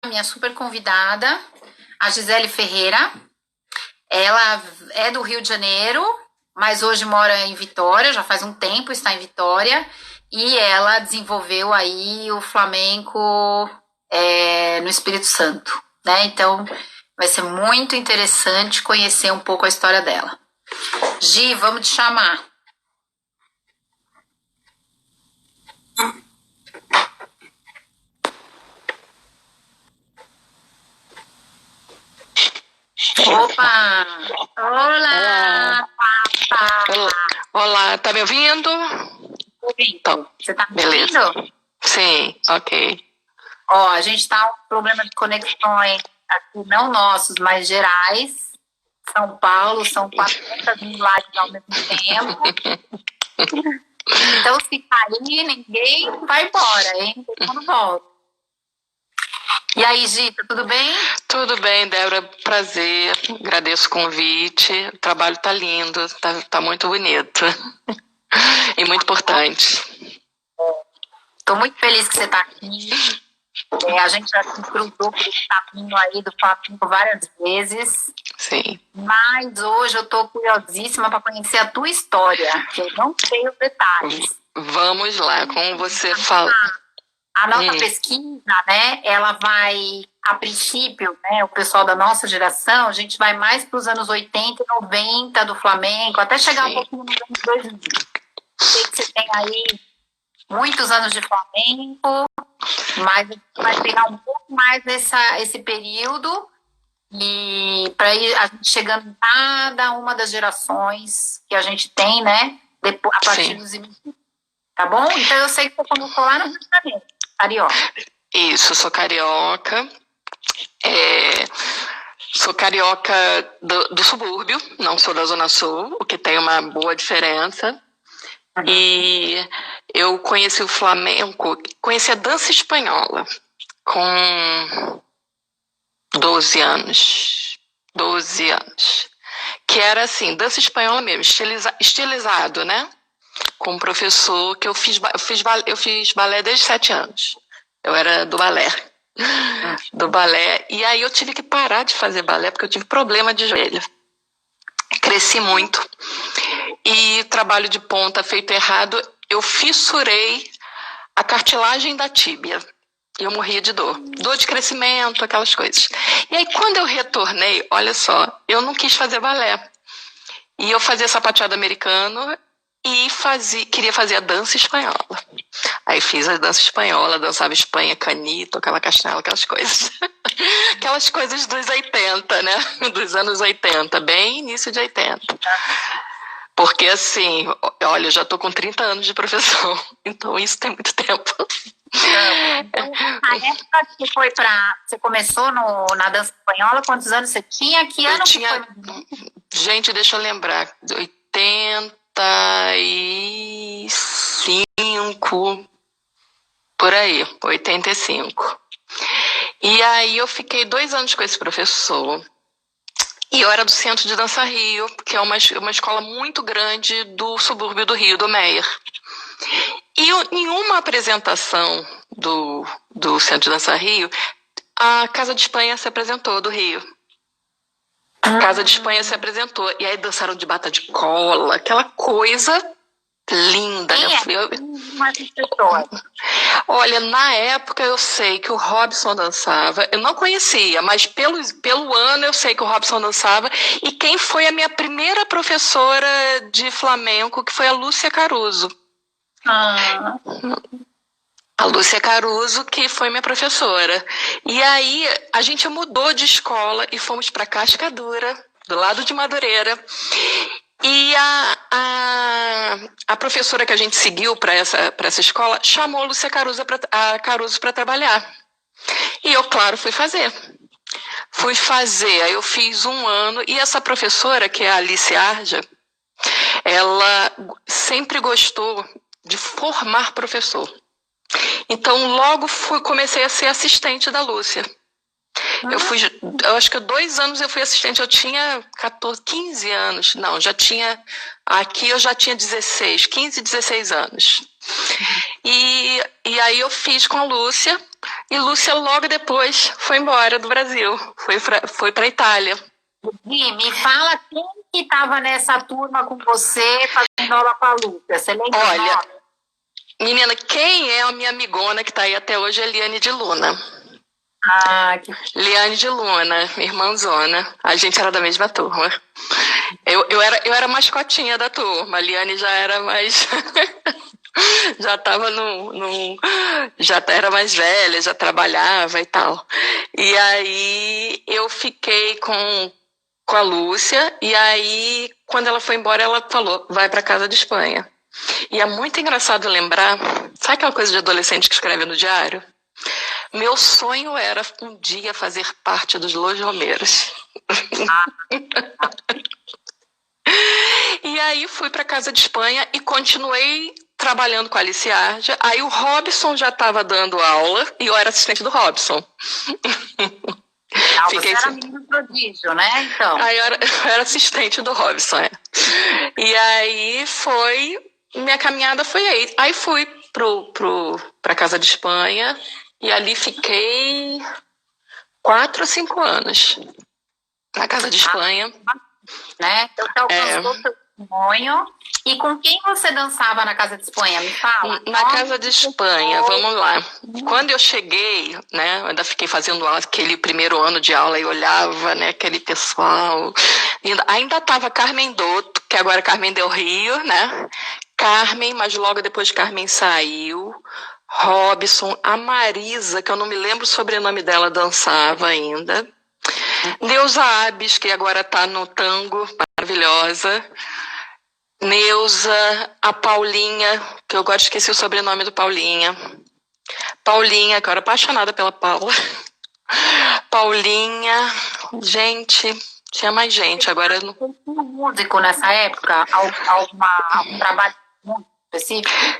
minha super convidada, a Gisele Ferreira. Ela é do Rio de Janeiro, mas hoje mora em Vitória, já faz um tempo está em Vitória, e ela desenvolveu aí o flamenco no Espírito Santo, né? Então, vai ser muito interessante conhecer um pouco a história dela. Gi, vamos te chamar. Opa! Olá! Olá, olá, tá me ouvindo? Então, você tá me beleza. ouvindo? Sim, ok. Ó, a gente tá com problema de conexões aqui, não nossos, mas gerais. São Paulo, são 400 mil lives ao mesmo tempo. Então, se cair, ninguém vai embora, hein? Todo mundo volta. E aí, Gita, tudo bem? Tudo bem, Débora, prazer, agradeço o convite, o trabalho tá lindo, tá muito bonito e muito importante. Estou muito feliz que você está aqui. A gente já se cruzou pelo caminho aí do Flamengo várias vezes. Sim. Mas hoje eu estou curiosíssima para conhecer a tua história, que eu não sei os detalhes. Vamos lá, como você fala. A nossa pesquisa, né, ela vai, a princípio, né, o pessoal da nossa geração, a gente vai mais para os anos 80 e 90 do Flamengo, até chegar um pouquinho nos anos 2000. Sei que você tem aí muitos anos de Flamengo, mas a gente vai pegar um pouco mais esse período e para ir a gente chegando em cada uma das gerações que a gente tem, né, depois, a partir dos imigrantes. Tá bom? Então eu sei que você começou lá no Rio de Janeiro, carioca. Isso, sou carioca. Sou carioca do subúrbio, não sou da Zona Sul, o que tem uma boa diferença. E eu conheci o flamenco, conheci a dança espanhola com 12 anos. 12 anos. Que era assim, dança espanhola mesmo, estilizado, né? Com um professor que eu fiz balé desde 7 anos. Eu era do balé. E aí eu tive que parar de fazer balé porque eu tive problema de joelho. Cresci muito. E trabalho de ponta feito errado, eu fissurei a cartilagem da tíbia. E eu morria de dor. Dor de crescimento, aquelas coisas. E aí quando eu retornei, olha só, eu não quis fazer balé. E eu fazia sapateado americano e queria fazer a dança espanhola. Aí fiz a dança espanhola, dançava Espanha, canito, aquela castanela, aquelas coisas. Aquelas coisas dos 80, né? Dos anos 80, bem início de 80. Porque assim, olha, eu já tô com 30 anos de professor, então isso tem muito tempo. A época que você começou na dança espanhola, quantos anos você tinha? Que ano que foi? Gente, deixa eu lembrar, 85, por aí, 85. E aí eu fiquei 2 anos com esse professor. E eu era do Centro de Dança Rio, que é uma escola muito grande do subúrbio do Rio, do Meier. E em uma apresentação do Centro de Dança Rio, a Casa de Espanha se apresentou, do Rio. A Casa de Espanha se apresentou. E aí dançaram de bata de cola, aquela coisa linda, né? Olha, na época eu sei que o Robson dançava, eu não conhecia, mas pelo ano eu sei que o Robson dançava, e quem foi a minha primeira professora de flamenco, que foi a Lúcia Caruso. A Lúcia Caruso, que foi minha professora. E aí a gente mudou de escola e fomos para Cascadura, do lado de Madureira. E a professora que a gente seguiu para essa escola chamou a Lúcia Caruso para trabalhar. E eu, claro, fui fazer. Aí eu fiz 1 ano, e essa professora, que é a Alice Arja, ela sempre gostou de formar professor. Então, logo comecei a ser assistente da Lúcia. Eu acho que 2 anos eu fui assistente, eu tinha 15 anos. Não, aqui eu já tinha 15, 16 anos. E aí eu fiz com a Lúcia, E Lúcia logo depois foi embora do Brasil, foi para a Itália. Gui, me fala quem que estava nessa turma com você fazendo aula com a Lúcia. Você lembra? Olha, menina, quem é a minha amigona que está aí até hoje é Liane de Luna. Liane de Luna, minha irmãzona. A gente era da mesma turma. Eu era mascotinha da turma. A Liane já era mais... já estava já era mais velha, já trabalhava e tal. E aí eu fiquei com a Lúcia, e aí quando ela foi embora ela falou, vai para casa de Espanha. E é muito engraçado lembrar, sabe aquela coisa de adolescente que escreve no diário? Meu sonho era um dia fazer parte dos Los Romeiros. E aí fui para casa de Espanha e continuei trabalhando com a Alice Ardia. Aí o Robson já estava dando aula e eu era assistente do Robson. Você era menino prodígio, né? Então. Aí eu era assistente do Robson, E aí minha caminhada foi aí. Aí fui para casa de Espanha e ali fiquei 4 ou 5 anos na casa de Espanha. Né? Então você alcançou seu sonho. E com quem você dançava na casa de Espanha? Me fala. Na casa de Espanha, vamos lá. Quando eu cheguei, né, eu ainda fiquei fazendo aquele primeiro ano de aula e olhava, né, aquele pessoal. Ainda estava Carmen Dotto, que agora é Carmen Del Rio, né? Carmen, mas logo depois Carmen saiu. Robson, a Marisa, que eu não me lembro o sobrenome dela, dançava ainda. Neuza Abes, que agora está no tango, maravilhosa. Neuza, a Paulinha, que eu agora esqueci o sobrenome do Paulinha. Paulinha, que eu era apaixonada pela Paula. Paulinha, gente, tinha mais gente. Agora eu não... Um músico nessa época? Algum trabalho muito específico?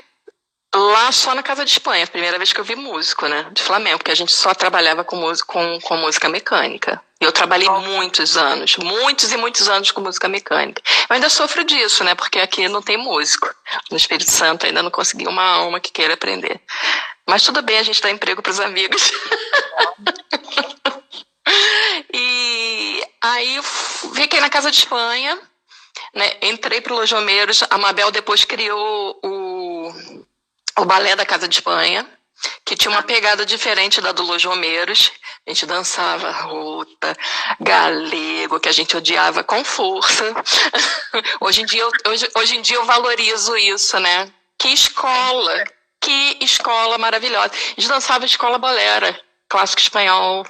Lá só na Casa de Espanha, primeira vez que eu vi músico, né, de flamenco, porque a gente só trabalhava com música mecânica. E eu trabalhei muitos e muitos anos com música mecânica. Eu ainda sofro disso, né, porque aqui não tem músico. No Espírito Santo ainda não consegui uma alma que queira aprender. Mas tudo bem, a gente dá emprego para os amigos. E aí fiquei na Casa de Espanha, né, entrei para o Los Romeiros. A Mabel depois criou o balé da Casa de Espanha, que tinha uma pegada diferente da do Los Romeiros. A gente dançava rota, galego, que a gente odiava com força. Hoje em dia eu valorizo isso, né? Que escola maravilhosa. A gente dançava escola bolera, clássico espanhol,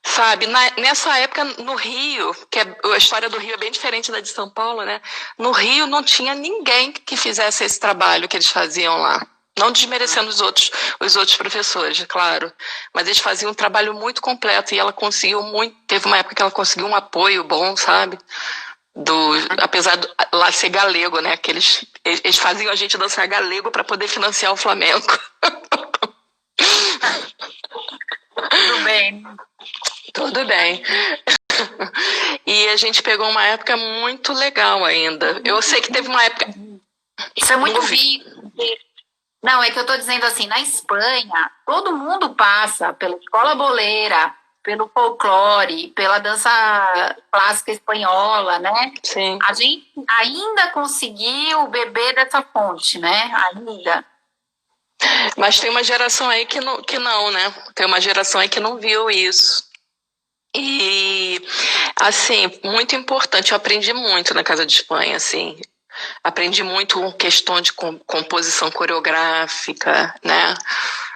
sabe? Nessa época, no Rio, que a história do Rio é bem diferente da de São Paulo, né? No Rio não tinha ninguém que fizesse esse trabalho que eles faziam lá. Não desmerecendo os outros professores, claro. Mas eles faziam um trabalho muito completo e ela conseguiu muito. Teve uma época que ela conseguiu um apoio bom, sabe? Apesar de lá ser galego, né? Que eles faziam a gente dançar galego para poder financiar o Flamengo. Tudo bem. Tudo bem. E a gente pegou uma época muito legal ainda. Eu sei que teve uma época... Isso é muito rico. Não, é que eu estou dizendo assim, na Espanha, todo mundo passa pela escola boleira, pelo folclore, pela dança clássica espanhola, né? Sim. A gente ainda conseguiu beber dessa fonte, né? Ainda. Mas tem uma geração aí que não, né? Tem uma geração aí que não viu isso. E, assim, muito importante, eu aprendi muito na Casa de Espanha, assim. Aprendi muito com questão de composição coreográfica, né?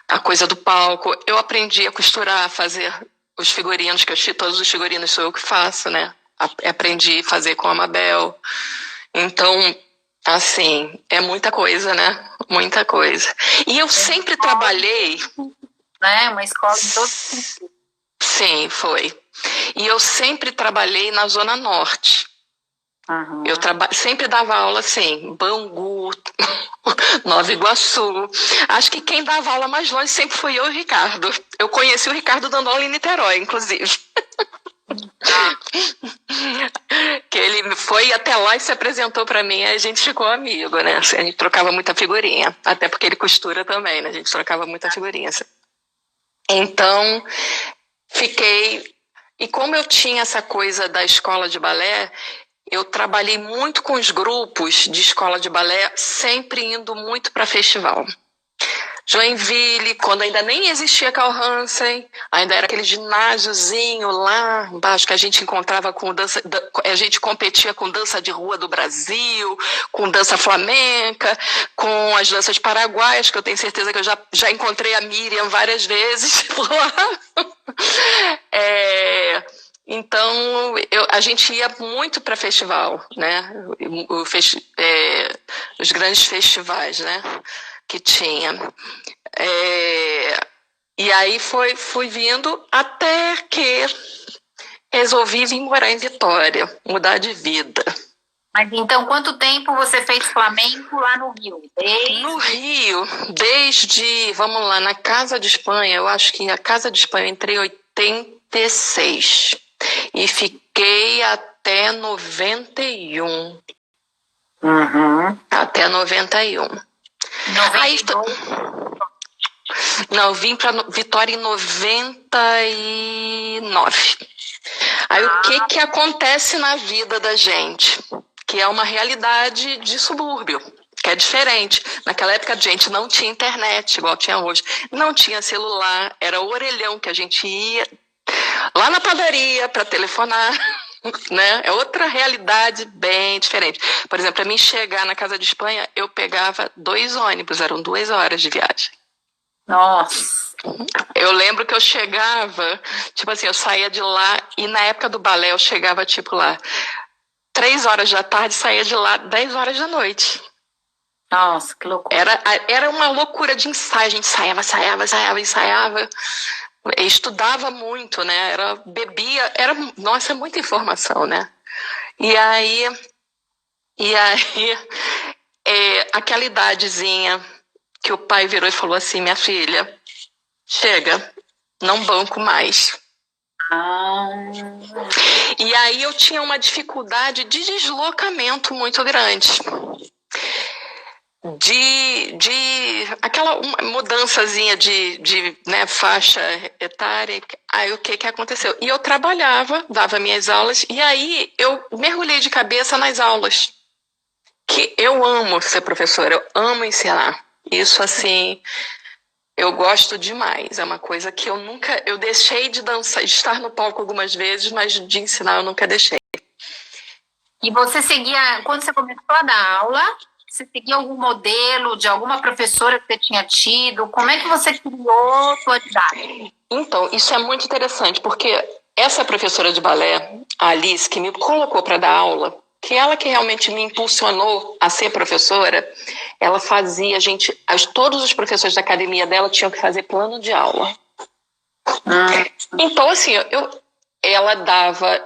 A coisa do palco. Eu aprendi a costurar, a fazer os figurinos, que todos os figurinos sou eu que faço, né? Aprendi a fazer com a Mabel. Então, assim, é muita coisa, né? Muita coisa. E eu sempre trabalhei... Né? Uma escola em todos os sentidos. Sim, foi. E eu sempre trabalhei na Zona Norte. Uhum. Eu sempre dava aula assim, Bangu, Nova Iguaçu. Acho que quem dava aula mais longe sempre fui eu e o Ricardo. Eu conheci o Ricardo dando aula em Niterói, inclusive. Que ele foi até lá e se apresentou para mim, e a gente ficou amigo, né? Assim, a gente trocava muita figurinha, até porque ele costura também, né? A gente trocava muita figurinha. Assim. Então, fiquei... E como eu tinha essa coisa da escola de balé, eu trabalhei muito com os grupos de escola de balé, sempre indo muito para festival. Joinville, quando ainda nem existia Carl Hansen, ainda era aquele ginásiozinho lá embaixo que a gente encontrava com dança, a gente competia com dança de rua do Brasil, com dança flamenca, com as danças paraguaias, que eu tenho certeza que eu já encontrei a Miriam várias vezes por lá. Então, a gente ia muito para festival, né? Os grandes festivais, né? Que tinha. E aí fui vindo até que resolvi vir morar em Vitória, mudar de vida. Mas então, quanto tempo você fez flamenco lá no Rio? No Rio, desde, vamos lá, na Casa de Espanha, eu acho que a Casa de Espanha eu entrei em 86 e fiquei até 91. Até 91. Aí, não, eu vim para Vitória em 99. Aí o que acontece na vida da gente? Que é uma realidade de subúrbio, que é diferente. Naquela época a gente não tinha internet, igual tinha hoje. Não tinha celular, era o orelhão que a gente ia lá na padaria para telefonar. Né? É outra realidade bem diferente. Por exemplo, para mim chegar na Casa de Espanha, eu pegava 2 ônibus, eram 2 horas de viagem. Nossa! Eu lembro que eu chegava, tipo assim, eu saía de lá e na época do balé eu chegava tipo lá 3 horas da tarde, saía de lá 10 horas da noite. Nossa, que loucura. Era uma loucura de ensaio, a gente ensaiava. Estudava muito, né? Bebia, nossa, muita informação, né? E aí aquela idadezinha que o pai virou e falou assim: minha filha, chega, não banco mais. E aí eu tinha uma dificuldade de deslocamento muito grande. De aquela mudançazinha de né, faixa etária. Aí o que aconteceu? E eu trabalhava, dava minhas aulas, e aí eu mergulhei de cabeça nas aulas. Que eu amo ser professora, eu amo ensinar. Isso, assim, eu gosto demais. É uma coisa que eu deixei de dançar, de estar no palco algumas vezes, mas de ensinar eu nunca deixei. E você seguia, quando você começou a dar aula, você seguia algum modelo de alguma professora que você tinha tido? Como é que você criou sua didática? Então, isso é muito interessante, porque essa professora de balé, a Alice, que me colocou para dar aula, que ela que realmente me impulsionou a ser professora, ela fazia, todos os professores da academia dela tinham que fazer plano de aula. Então, assim, ela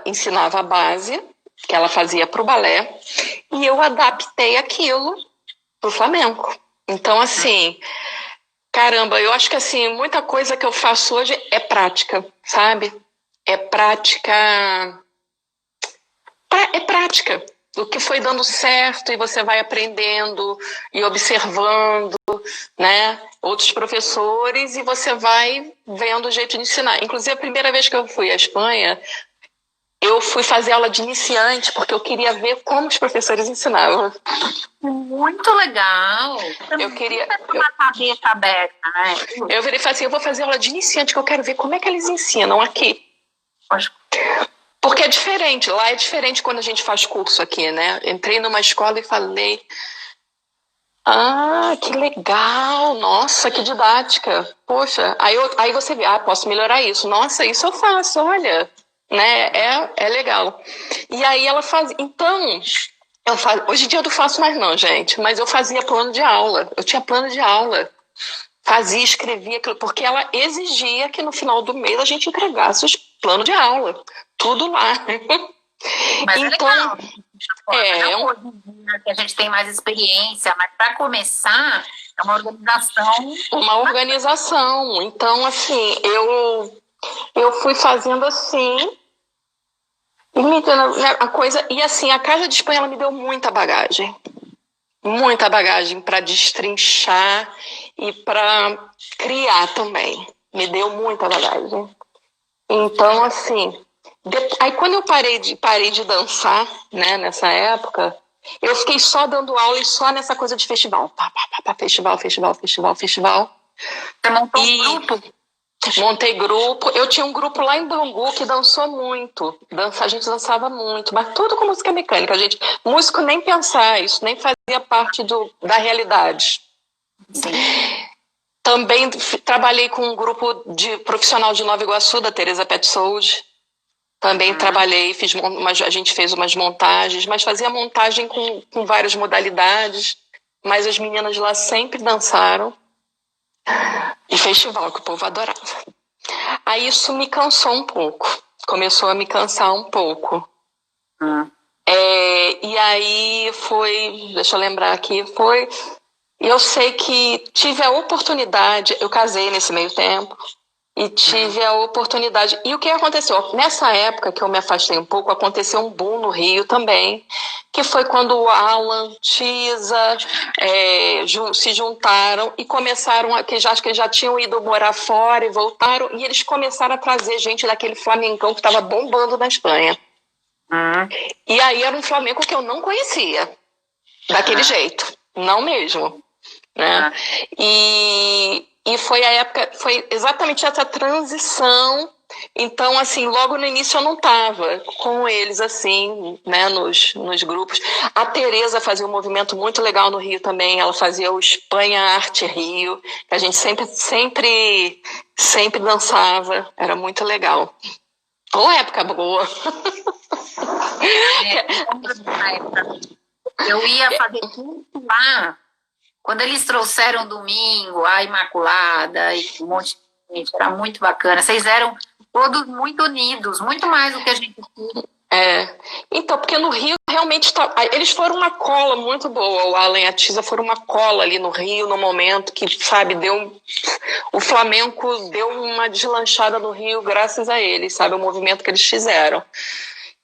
ensinava a base, que ela fazia para o balé, e eu adaptei aquilo para o flamenco. Então, assim, caramba, eu acho que assim, muita coisa que eu faço hoje é prática, sabe? É prática. O que foi dando certo e você vai aprendendo e observando, né, outros professores e você vai vendo o jeito de ensinar. Inclusive, a primeira vez que eu fui à Espanha, eu fui fazer aula de iniciante porque eu queria ver como os professores ensinavam. Muito legal. Eu queria uma cabeça aberta, né? Eu virei e falei assim, eu vou fazer aula de iniciante que eu quero ver como é que eles ensinam aqui. Porque é diferente, lá é diferente quando a gente faz curso aqui, né? Entrei numa escola e falei, que legal, nossa, que didática. Poxa, aí você vê, posso melhorar isso. Nossa, isso eu faço, olha, né? É legal. E aí ela faz, então, hoje em dia eu não faço mais não, gente, mas eu fazia plano de aula, eu tinha plano de aula. Fazia, escrevia aquilo, porque ela exigia que no final do mês a gente entregasse os planos de aula. Tudo lá. Mas então, é legal. Hoje em dia que a gente tem mais experiência, mas para começar, é uma organização. Uma organização. Então, assim, eu fui fazendo assim, e me dando, né, a coisa. E assim, a Casa de Espanha ela me deu muita bagagem. Muita bagagem para destrinchar e para criar também. Me deu muita bagagem. Então, assim, aí quando eu parei de dançar, né, nessa época, eu fiquei só dando aula e só nessa coisa de festival. Festival. Você montou um grupo? Montei grupo. Eu tinha um grupo lá em Bangu que dançou muito. A gente dançava muito, mas tudo com música mecânica. Músico nem pensar, isso nem fazia parte da realidade. Sim. Também trabalhei com um grupo de profissional de Nova Iguaçu, da Teresa Petzold. Também trabalhei, a gente fez umas montagens, mas fazia montagem com várias modalidades. Mas as meninas lá sempre dançaram. E festival, que o povo adorava. Aí isso me cansou um pouco. Começou a me cansar um pouco. E aí deixa eu lembrar aqui, eu sei que tive a oportunidade, eu casei nesse meio tempo, e tive a oportunidade. E o que aconteceu? Nessa época que eu me afastei um pouco, aconteceu um boom no Rio também, que foi quando o Alan, Tisa se juntaram e começaram, acho que já tinham ido morar fora e voltaram, e eles começaram a trazer gente daquele flamencão que estava bombando na Espanha. E aí era um flamenco que eu não conhecia, daquele jeito, não mesmo. Né? E foi a época, foi exatamente essa transição. Então, assim, logo no início eu não estava com eles, assim, né, nos grupos. A Teresa fazia um movimento muito legal no Rio também. Ela fazia o Espanha Arte Rio, que a gente sempre dançava. Era muito legal. Ô, época boa! Eu ia fazer curso lá. Quando eles trouxeram domingo, a Imaculada e um monte de gente, era muito bacana. Vocês eram todos muito unidos, muito mais do que a gente tinha. Então, porque no Rio realmente eles foram uma cola muito boa. O Alan e a Tisa foram uma cola ali no Rio, no momento que, sabe, o Flamenco deu uma deslanchada no Rio graças a eles, sabe, o movimento que eles fizeram.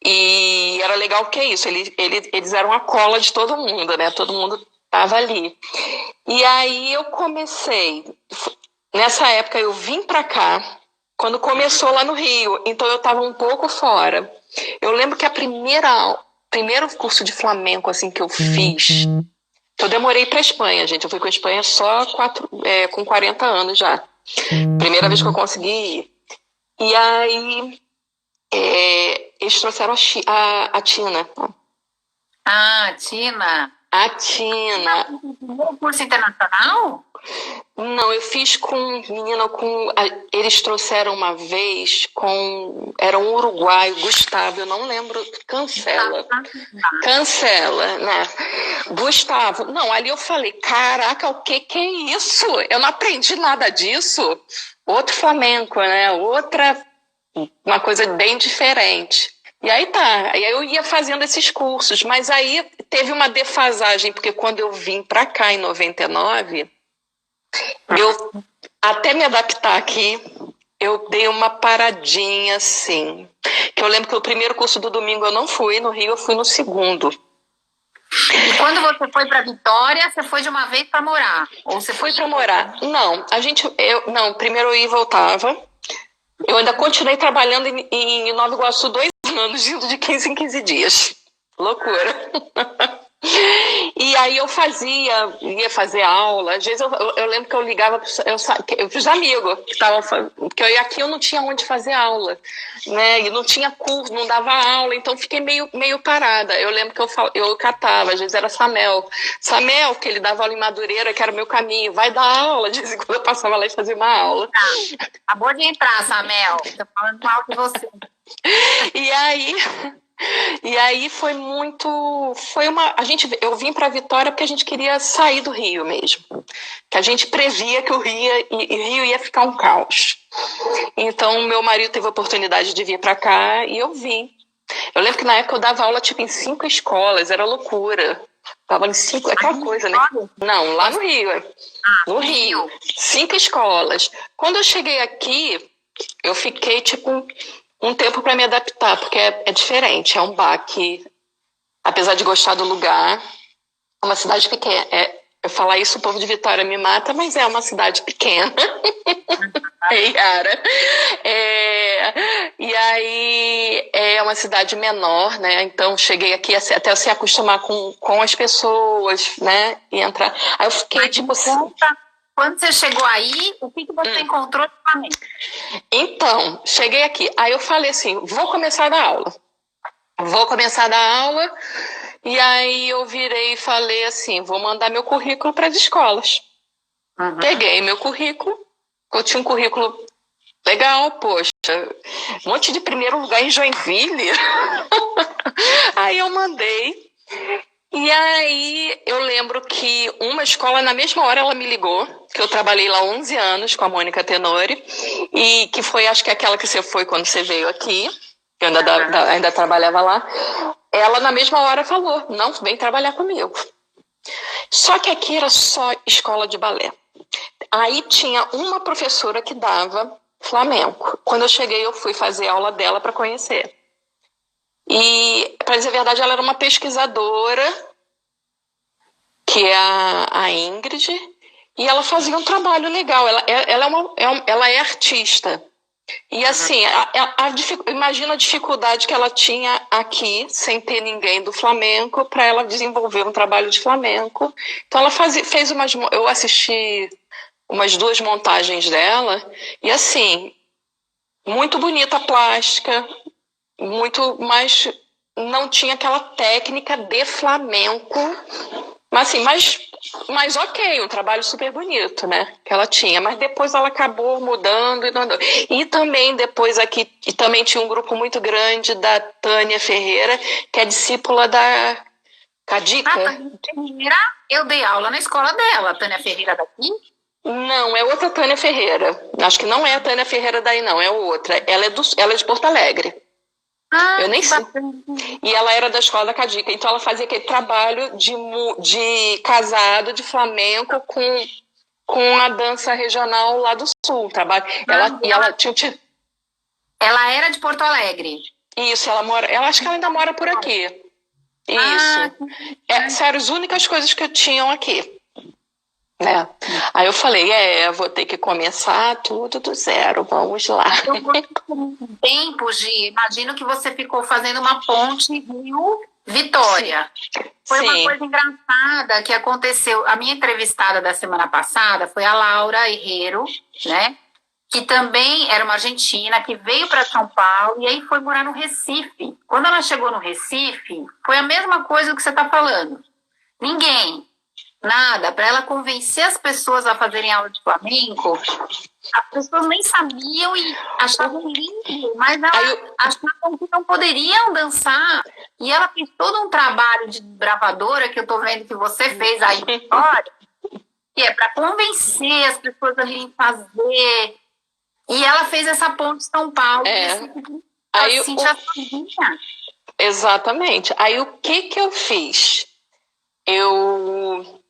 E era legal que é isso, eles eram a cola de todo mundo, né? Todo mundo estava ali. E aí eu comecei, nessa época eu vim para cá, quando começou lá no Rio, então eu estava um pouco fora. Eu lembro que primeiro curso de flamenco assim, que eu fiz, eu demorei para a Espanha, gente, eu fui com a Espanha só com 40 anos já. Primeira vez que eu consegui ir. E aí eles trouxeram a Tina. Tina. A Tina. Um curso internacional? Não, eu fiz eles trouxeram uma vez era um uruguaio, Gustavo, eu não lembro, cancela, né? Gustavo, não, ali eu falei, caraca, o que é isso? Eu não aprendi nada disso. Outro flamenco, né? Uma coisa bem diferente. E aí aí eu ia fazendo esses cursos, mas aí teve uma defasagem, porque quando eu vim para cá em 99, eu até me adaptar aqui, eu dei uma paradinha assim. Que eu lembro que o primeiro curso do domingo eu não fui, no Rio eu fui no segundo. E quando você foi para Vitória, você foi de uma vez para morar? Ou você foi para morar? Não, primeiro eu ia e voltava. Eu ainda continuei trabalhando em Nova Iguaçu 2 anos, indo de 15 em 15 dias. Loucura. E aí eu ia fazer aula. Às vezes eu lembro que eu ligava para os amigos que estavam, porque aqui eu não tinha onde fazer aula, né? E não tinha curso, não dava aula, então fiquei meio parada. Eu lembro que eu catava, às vezes era Samel, que ele dava aula em Madureira, que era o meu caminho, vai dar aula. De vez em quando eu passava lá e fazia uma aula. Acabou de entrar, Samel, tô falando mal de você. E aí eu vim para Vitória porque a gente queria sair do Rio mesmo, que a gente previa que o Rio ia ficar um caos. Então meu marido teve a oportunidade de vir para cá e eu vim. Eu lembro que na época eu dava aula em 5 escolas, era loucura. Tava em 5, aquela coisa, né? Não, lá no Rio. No Rio. 5 escolas. Quando eu cheguei aqui, eu fiquei um tempo para me adaptar, porque é diferente, é um baque. Apesar de gostar do lugar, é uma cidade pequena, Eu falar isso, o povo de Vitória me mata, mas é uma cidade pequena. Yara. E aí é uma cidade menor, né? Então cheguei aqui até se acostumar com as pessoas, né? E entrar. Aí eu fiquei Mas tipo assim. Quando você chegou aí, o que você encontrou de Flamengo? Então, cheguei aqui. Aí eu falei assim: vou começar a dar aula. E aí eu virei e falei assim: vou mandar meu currículo para as escolas. Peguei meu currículo, eu tinha um currículo legal, poxa, um monte de primeiro lugar em Joinville. Aí eu mandei. E aí eu lembro que uma escola, na mesma hora ela me ligou, que eu trabalhei lá 11 anos com a Mônica Tenori, e que foi, acho que aquela que você foi quando você veio aqui, eu ainda trabalhava lá. Ela na mesma hora falou: não, vem trabalhar comigo. Só que aqui era só escola de balé. Aí tinha uma professora que dava flamenco. Quando eu cheguei, eu fui fazer aula dela para conhecer. E, para dizer a verdade, ela era uma pesquisadora, que é a Ingrid, e ela fazia um trabalho legal. Ela é artista. E assim, imagina a dificuldade que ela tinha aqui, sem ter ninguém do flamenco, para ela desenvolver um trabalho de flamenco. Então ela fez eu assisti umas 2 montagens dela, e assim, muito bonita a plástica, mas não tinha aquela técnica de flamenco, mas assim, mas ok, um trabalho super bonito, né, que ela tinha, mas depois ela acabou mudando e também depois aqui, e também tinha um grupo muito grande da Tânia Ferreira, que é discípula da Cadica. Tânia Ferreira, eu dei aula na escola dela. A Tânia Ferreira daqui? Não, é outra Tânia Ferreira. Acho que não é a Tânia Ferreira daí, não, é outra. Ela é de Porto Alegre. Eu nem sei. E ela era da escola da Cadica. Então ela fazia aquele trabalho de casado de flamenco com a dança regional lá do sul. Ela era de Porto Alegre. Isso, ela acho que ela ainda mora por aqui. Isso. Eram as únicas coisas que tinham aqui. Né? Aí eu falei, vou ter que começar tudo do zero, vamos lá. Imagino que você ficou fazendo uma ponte Rio-Vitória. Foi uma coisa engraçada que aconteceu. A minha entrevistada da semana passada foi a Laura Herrero, né? Que também era uma argentina, que veio para São Paulo e aí foi morar no Recife. Quando ela chegou no Recife, foi a mesma coisa do que você está falando. Ninguém. Nada, para ela convencer as pessoas a fazerem aula de flamenco, as pessoas nem sabiam e achavam lindo, mas achavam que não poderiam dançar. E ela fez todo um trabalho de bravadora, que eu tô vendo que você fez aí fora, que é para convencer as pessoas a virem fazer. E ela fez essa ponte São Paulo. Exatamente. Aí o que eu fiz? Eu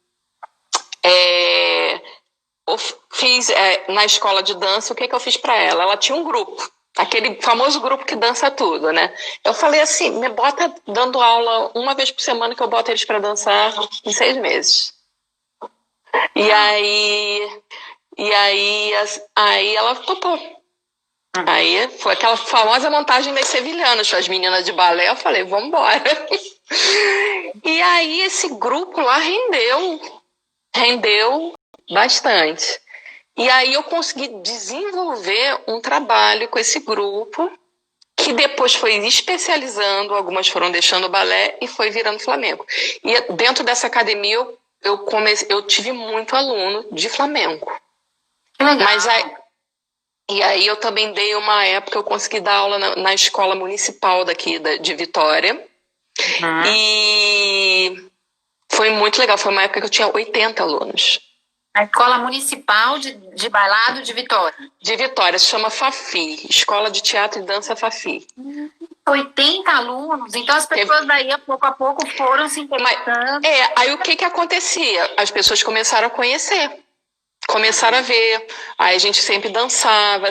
fiz na escola de dança, o que eu fiz para ela? Ela tinha um grupo, aquele famoso grupo que dança tudo, né? Eu falei assim, me bota dando aula uma vez por semana, que eu boto eles para dançar em 6 meses. E aí ela topou. Aí foi aquela famosa montagem das sevilhanas, as meninas de balé. Eu falei, vamos embora. E aí esse grupo lá rendeu bastante. E aí eu consegui desenvolver um trabalho com esse grupo, que depois foi especializando, algumas foram deixando o balé e foi virando flamenco. E dentro dessa academia eu tive muito aluno de flamenco. Legal. E aí eu também dei uma época, eu consegui dar aula na escola municipal daqui de Vitória. E foi muito legal, foi uma época que eu tinha 80 alunos. A Escola Municipal de Bailado de Vitória. De Vitória, se chama FAFI, Escola de Teatro e Dança FAFI. 80 alunos, então as pessoas daí a pouco foram se interessando. Aí o que acontecia? As pessoas começaram a conhecer, começaram a ver, aí a gente sempre dançava,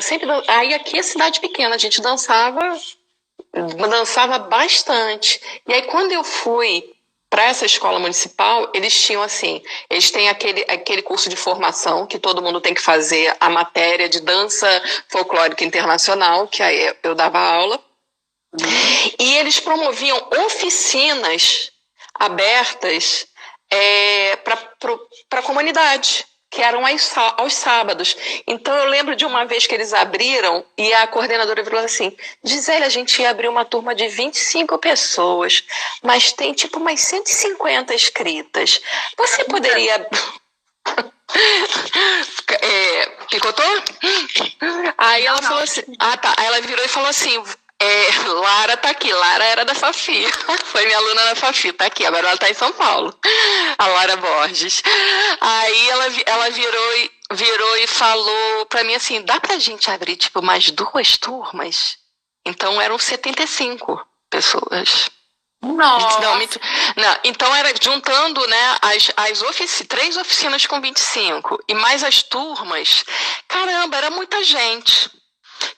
aí aqui é cidade pequena, a gente dançava bastante. E aí quando eu fui para essa escola municipal, eles tinham assim, eles têm aquele curso de formação que todo mundo tem que fazer a matéria de dança folclórica internacional, que aí eu dava aula, e eles promoviam oficinas abertas para a comunidade, que eram aos sábados. Então eu lembro de uma vez que eles abriram e a coordenadora falou assim: Gisele, a gente ia abrir uma turma de 25 pessoas, mas tem tipo umas 150 inscritas. Você poderia... picotou? Aí ela falou assim, Aí ela virou e falou assim: Lara tá aqui, Lara era da Fafi, foi minha aluna da Fafi, tá aqui, agora ela tá em São Paulo, a Lara Borges. Aí ela virou e falou pra mim assim: dá pra gente abrir tipo mais 2 turmas? Então eram 75 pessoas. Nossa. Não, então era juntando, né, as 3 oficinas com 25 e mais as turmas. Caramba, era muita gente.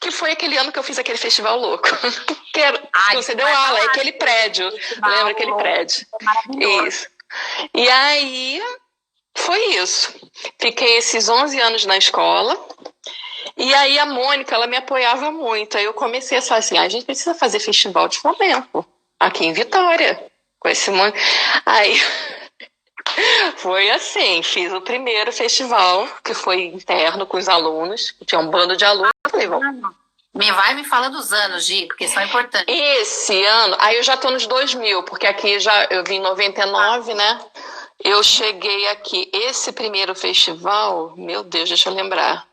Que foi aquele ano que eu fiz aquele festival louco. Que você deu aula, aquele prédio. Lembra aquele prédio? Isso. E aí, foi isso. Fiquei esses 11 anos na escola. E aí a Mônica, ela me apoiava muito. Aí eu comecei a falar assim: a gente precisa fazer festival de flamenco aqui em Vitória. Com esse monte. Aí... Foi assim, fiz o primeiro festival, que foi interno com os alunos, tinha um bando de alunos. Eu falei, me fala dos anos, Gi, porque são importantes. Esse ano, aí eu já tô nos 2000, porque aqui eu vim em 99, né? Eu cheguei aqui, esse primeiro festival, meu Deus, deixa eu lembrar,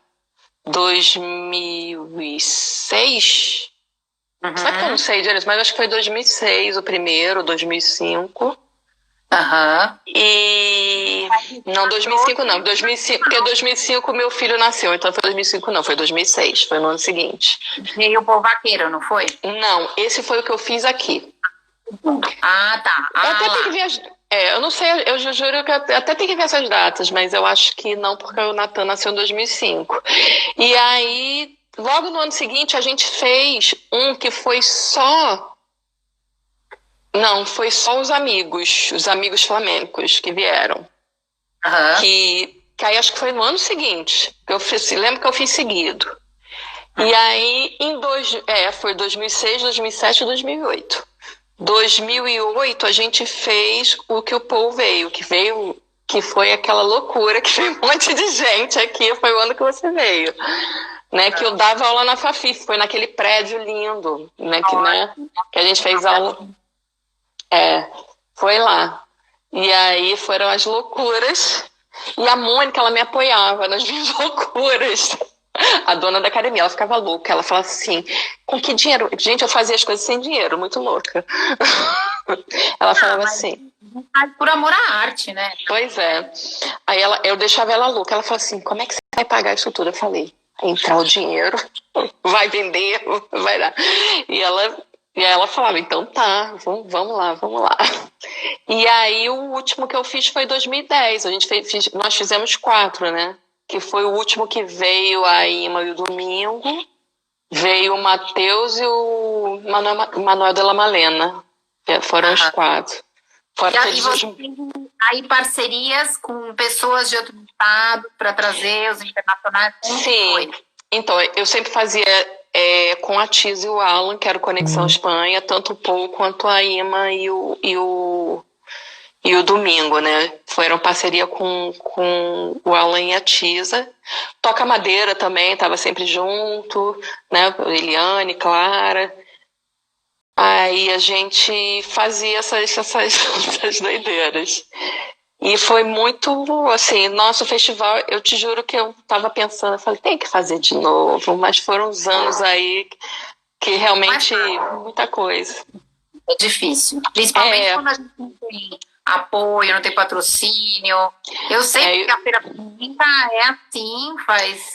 2006? Sabe que eu não sei direito, mas acho que foi 2006 o primeiro, 2005... E... Não, 2005 não. 2005, porque 2005 meu filho nasceu, então foi 2005 não, foi 2006, foi no ano seguinte. E o Povo Vaqueiro, não foi? Não, esse foi o que eu fiz aqui. Tá. Eu até tenho que ver eu não sei, eu juro que eu até tenho que ver essas datas, mas eu acho que não, porque o Natan nasceu em 2005. E aí, logo no ano seguinte, a gente fez um que foi só... Não, foi só os amigos flamencos que vieram. Que aí acho que foi no ano seguinte. Lembro que eu fiz seguido. E aí, foi 2006, 2007 e 2008. 2008 a gente fez o que o Paul veio, que foi aquela loucura, que foi um monte de gente aqui, foi o ano que você veio. Né, que eu dava aula na Fafi, foi naquele prédio lindo, né, que a gente fez aula... foi lá. E aí foram as loucuras. E a Mônica, ela me apoiava nas minhas loucuras. A dona da academia, ela ficava louca. Ela falava assim: com que dinheiro? Gente, eu fazia as coisas sem dinheiro, muito louca. Ela falava assim... Por amor à arte, né? Pois é. Aí eu deixava ela louca. Ela falava assim: como é que você vai pagar isso tudo? Eu falei: entrar o dinheiro, vai vender, vai dar. E ela falava: então tá, vamos lá. E aí o último que eu fiz foi 2010. Nós fizemos 4, né? Que foi o último que veio a Ima e o Domingo. Veio o Matheus e o Manuel de la Malena. Foram os 4. E aí você tem aí parcerias com pessoas de outro estado para trazer os internacionais? Sim. Então, eu sempre fazia com a Tiz e o Alan, que era o Conexão Espanha, tanto o Paul quanto a Ima e o Domingo, né? Foram parceria com o Alan e a Tisa. Toca Madeira também, estava sempre junto, né? Eliane, Clara. Aí a gente fazia essas doideiras. E foi muito, assim, nosso festival, eu te juro que eu estava pensando, eu falei, tem que fazer de novo, mas foram uns anos aí que realmente muita coisa. É difícil, principalmente quando a gente não tem apoio, não tem patrocínio. Eu sei que a Feira Pimenta é assim, faz...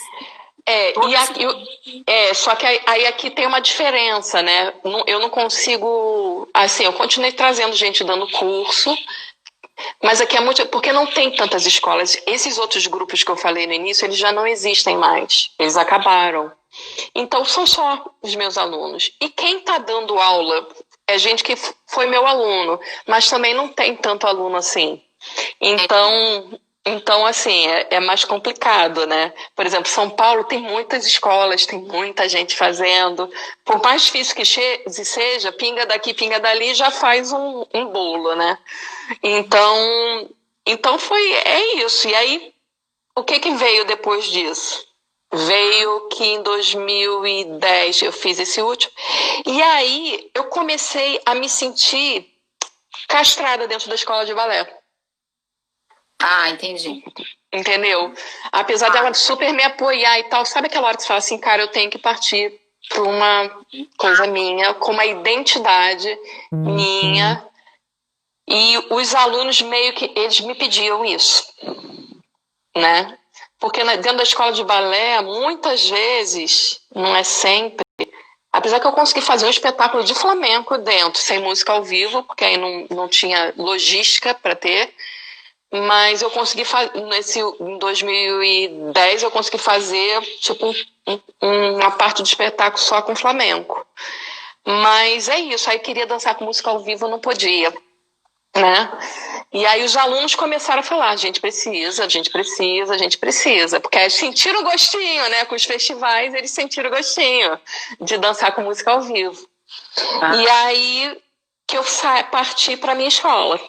só que aí aqui tem uma diferença, né? Eu não consigo, assim, eu continuei trazendo gente dando curso, mas aqui é muito, porque não tem tantas escolas. Esses outros grupos que eu falei no início, eles já não existem mais, eles acabaram. Então são só os meus alunos. E quem está dando aula é gente que foi meu aluno, mas também não tem tanto aluno assim. Então assim, é mais complicado, né? Por exemplo, São Paulo tem muitas escolas, tem muita gente fazendo. Por mais difícil que seja, pinga daqui, pinga dali, já faz um bolo, né? Então é isso. E aí, o que veio depois disso? Veio que em 2010 eu fiz esse último. E aí eu comecei a me sentir castrada dentro da escola de balé. Ah, entendi. Entendeu? Apesar dela super me apoiar e tal, sabe aquela hora que você fala assim, cara, eu tenho que partir para uma coisa minha, com uma identidade minha. E os alunos meio que, eles me pediam isso, né? Porque dentro da escola de balé, muitas vezes, não é sempre, apesar que eu consegui fazer um espetáculo de flamenco dentro, sem música ao vivo, porque aí não tinha logística para ter, mas eu consegui fazer, em 2010, eu consegui fazer tipo uma parte do espetáculo só com flamenco. Mas é isso, aí queria dançar com música ao vivo, não podia, né? E aí os alunos começaram a falar, a gente precisa, porque eles sentiram o gostinho, né? Com os festivais, eles sentiram o gostinho de dançar com música ao vivo. E aí que eu parti para minha escola,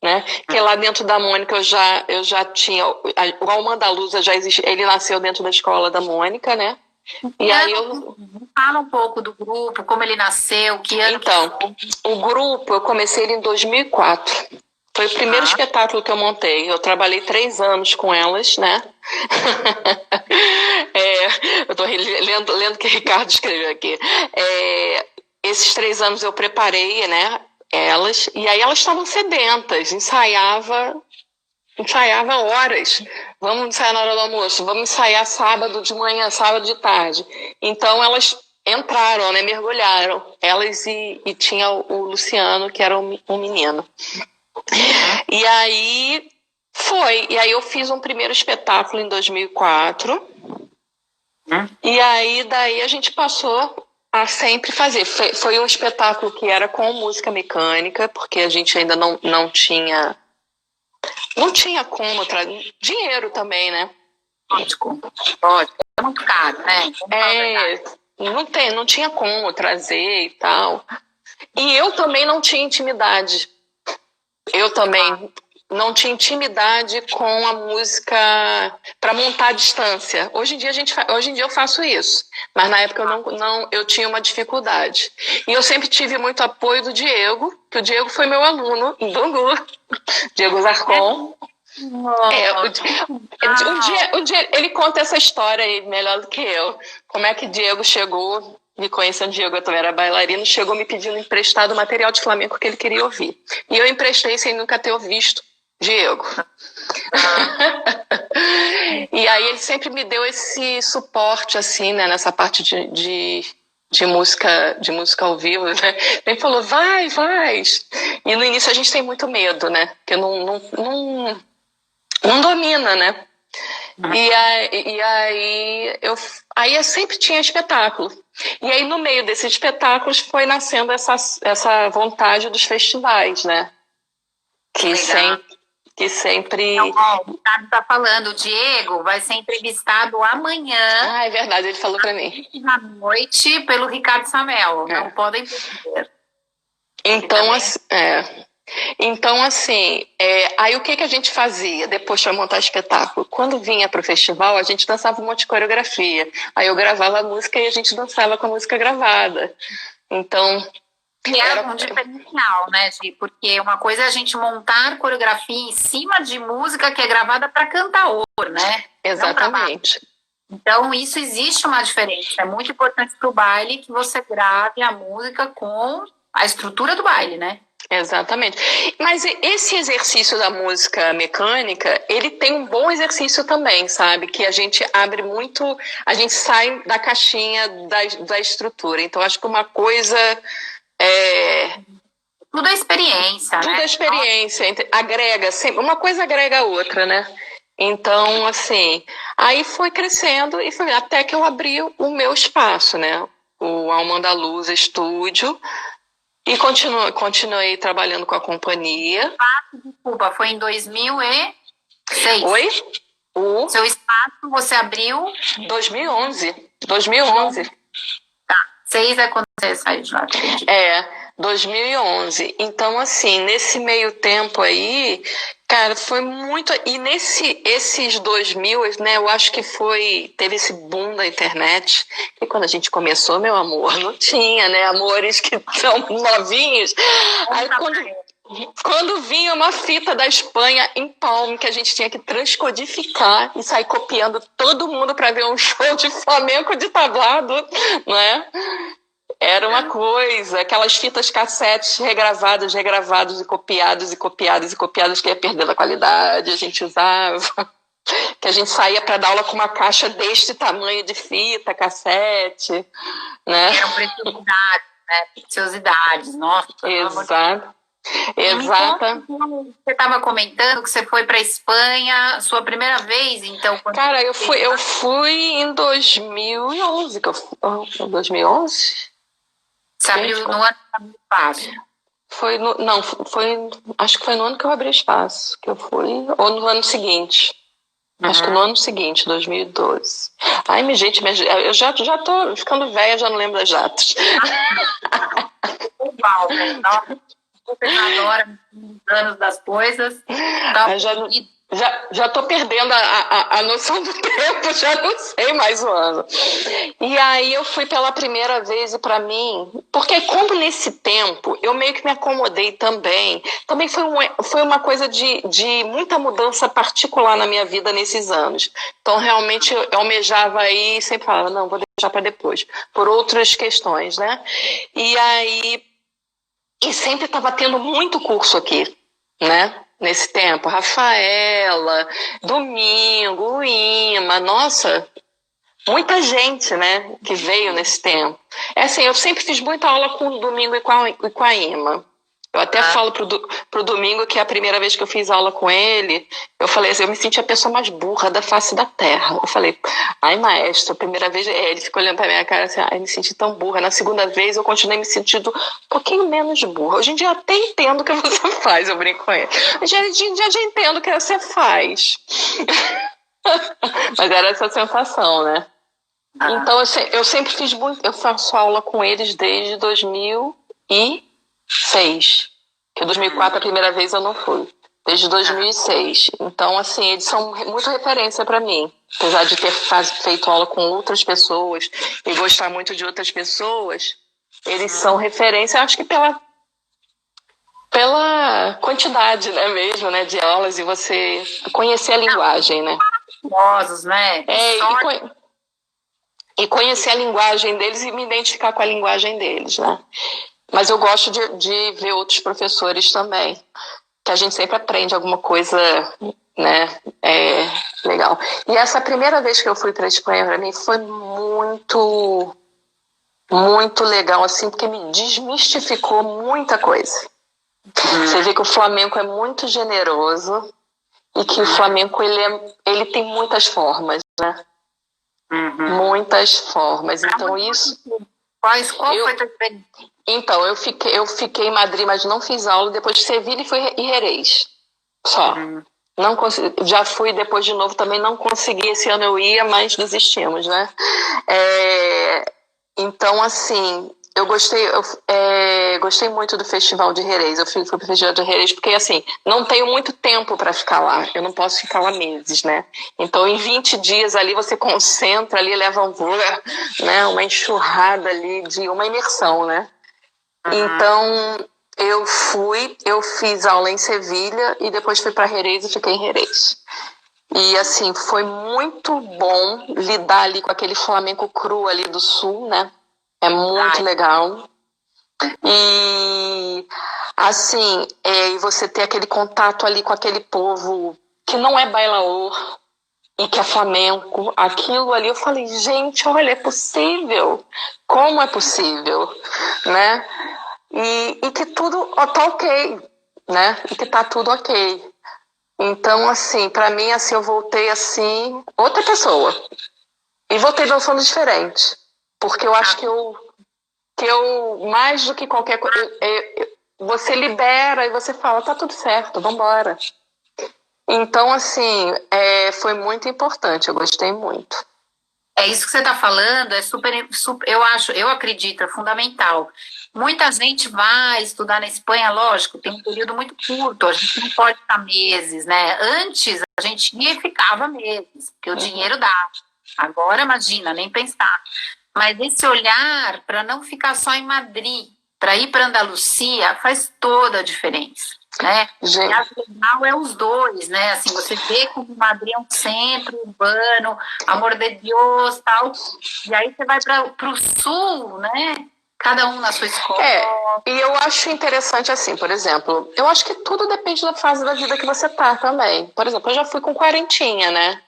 né? Que lá dentro da Mônica eu já tinha, o Almandaluza já existia, ele nasceu dentro da escola da Mônica, né? E aí fala um pouco do grupo, como ele nasceu, que ano. Então, o grupo, eu comecei ele em 2004. Foi o primeiro espetáculo que eu montei. Eu trabalhei 3 anos com elas, né? Eu tô lendo o que o Ricardo escreveu aqui. Esses 3 anos eu preparei, né? Elas, e aí elas estavam sedentas, ensaiava horas. Vamos ensaiar na hora do almoço, vamos ensaiar sábado de manhã, sábado de tarde. Então elas entraram, né, mergulharam. Elas e tinha o Luciano, que era um menino. E aí e aí eu fiz um primeiro espetáculo em 2004. E aí daí a gente passou a sempre fazer. Foi um espetáculo que era com música mecânica, porque a gente ainda não tinha como trazer dinheiro também, né? Lógico. É muito caro, né? Não tinha como trazer e tal. E eu também não tinha intimidade. Eu também não tinha intimidade com a música para montar a distância. Hoje em dia eu faço isso, mas na época eu tinha uma dificuldade. E eu sempre tive muito apoio do Diego, que o Diego foi meu aluno em Bangu, Diego Zarcon. Um dia ele conta essa história aí melhor do que eu. Como é que Diego chegou, me conhecendo, Diego, eu também era bailarino, chegou me pedindo emprestado material de flamenco que ele queria ouvir. E eu emprestei sem nunca ter visto Diego. E aí ele sempre me deu esse suporte, assim, né, nessa parte de música ao vivo, né? Ele falou, vai. E no início a gente tem muito medo, né? Porque não domina, né? E aí eu sempre tinha espetáculo. E aí no meio desses espetáculos foi nascendo essa vontade dos festivais, né? Que sempre... Então, o Ricardo está falando, o Diego vai ser entrevistado amanhã. É verdade, ele falou para mim. À noite, pelo Ricardo Samel. Não podem perder. Então, assim, aí o que a gente fazia depois para montar espetáculo? Quando vinha para o festival, a gente dançava um monte de coreografia. Aí eu gravava a música e a gente dançava com a música gravada. Então... E era um diferencial, né, Gi? Porque uma coisa é a gente montar coreografia em cima de música que é gravada para cantaor, né? Exatamente. Então, isso existe uma diferença. É muito importante para o baile que você grave a música com a estrutura do baile, né? Exatamente. Mas esse exercício da música mecânica, ele tem um bom exercício também, sabe? Que a gente abre muito, a gente sai da caixinha da estrutura. Então, acho que uma coisa... Tudo é experiência, né? Tudo é experiência, agrega, sempre, uma coisa agrega a outra, né? Então, assim, aí foi crescendo e foi até que eu abri o meu espaço, né? O Almandaluza Estúdio. E continuei trabalhando com a companhia. Desculpa, foi em 2006. Oi? Seu espaço você abriu? 2011. 2011. Tá. 6 é quando você saiu de lá. 2011. Então, assim, nesse meio tempo aí, cara, foi muito... E esses 2000, né, eu acho que teve esse boom da internet. E quando a gente começou, meu amor, não tinha, né, amores que são novinhos. Aí, quando vinha uma fita da Espanha em Palm, que a gente tinha que transcodificar e sair copiando todo mundo para ver um show de flamenco de tablado, não é? Era uma coisa, aquelas fitas cassetes regravadas e copiadas que ia perdendo a qualidade, a gente usava, que a gente saía para dar aula com uma caixa deste tamanho de fita, cassete, né? Eram preciosidades, né? Preciosidades, nossa. Exato. Você estava comentando que você foi para a Espanha, sua primeira vez, então? Cara, eu fui em 2011, 2011? Você abriu no ano do espaço? Acho que foi no ano que eu abri o espaço, que eu fui, ou no ano seguinte. Acho que no ano seguinte, 2012. Ai, gente, eu já tô ficando velha, já não lembro das datas. Igual, né? Adora os anos das coisas. Já tô perdendo a noção do tempo, já não sei mais o ano. E aí eu fui pela primeira vez e para mim, porque como nesse tempo eu meio que me acomodei também foi uma coisa de muita mudança particular na minha vida nesses anos. Então realmente eu almejava aí e sempre falava, não, vou deixar para depois, por outras questões, né? E sempre estava tendo muito curso aqui, né? Nesse tempo, Rafaela, Domingo, Ima, nossa, muita gente, né, que veio nesse tempo. Assim, eu sempre fiz muita aula com o Domingo e com a Ima. Eu até falo pro Domingo que a primeira vez que eu fiz aula com ele, eu falei assim, eu me senti a pessoa mais burra da face da terra. Eu falei, ai maestro, a primeira vez, ele ficou olhando pra minha cara assim, ai, me senti tão burra. Na segunda vez eu continuei me sentindo um pouquinho menos burra. Hoje em dia eu até entendo o que você faz, eu brinco com ele. Hoje em dia eu já entendo o que você faz. Mas era essa sensação, né? Então eu sempre fiz muito, eu faço aula com eles desde 2006. Que em 2004 a primeira vez eu não fui. Desde 2006. Então, assim, eles são muito referência para mim. Apesar de ter feito aula com outras pessoas e gostar muito de outras pessoas, eles são referência, acho que pela quantidade, né, mesmo, né, de aulas e você conhecer a linguagem, né? Famosos, né? E conhecer a linguagem deles e me identificar com a linguagem deles, né? Mas eu gosto de ver outros professores também, que a gente sempre aprende alguma coisa, né, legal. E essa primeira vez que eu fui para a Espanha, para mim, foi muito, muito legal, assim, porque me desmistificou muita coisa. Você vê que o flamenco é muito generoso e que o flamenco, ele tem muitas formas, né? Muitas formas. Então, isso... Qual foi a tua experiência? Então, eu fiquei em Madrid, mas não fiz aula. Depois de Sevilha, fui em Jerez. Só. Não consegui, já fui depois de novo, também não consegui. Esse ano eu ia, mas desistimos, né? Então, assim, eu gostei muito do Festival de Jerez. Eu fui pro Festival de Jerez porque, assim, não tenho muito tempo para ficar lá. Eu não posso ficar lá meses, né? Então, em 20 dias ali, você concentra ali, leva né, uma enxurrada ali de uma imersão, né? Então, eu fiz aula em Sevilha e depois fui para Jerez e fiquei em Jerez. E, assim, foi muito bom lidar ali com aquele flamenco cru ali do sul, né? É muito legal. E, assim, e você ter aquele contato ali com aquele povo que não é bailaor e que é flamenco, aquilo ali, eu falei, gente, olha, é possível. Como é possível, né? E que tudo tá ok, né? E que tá tudo ok. Então, assim, pra mim, assim, eu voltei, assim, outra pessoa. E voltei dançando diferente. Porque eu acho que eu que eu, mais do que qualquer coisa, você libera e você fala, tá tudo certo, vambora. Então, assim, foi muito importante, eu gostei muito. É isso que você está falando, é super, eu acredito, é fundamental. Muita gente vai estudar na Espanha, lógico, tem um período muito curto, a gente não pode ficar meses, né? Antes a gente ia e ficava meses, porque o dinheiro dá. Agora, imagina, nem pensar. Mas esse olhar para não ficar só em Madrid, para ir para Andalucia, faz toda a diferença, né? Gente. E a legal é os dois, né? Assim, você vê como Madrid é um centro urbano, amor de Deus, tal. E aí você vai para o sul, né? Cada um na sua escola. E eu acho interessante assim, por exemplo, eu acho que tudo depende da fase da vida que você tá também. Por exemplo, eu já fui com quarentinha, né?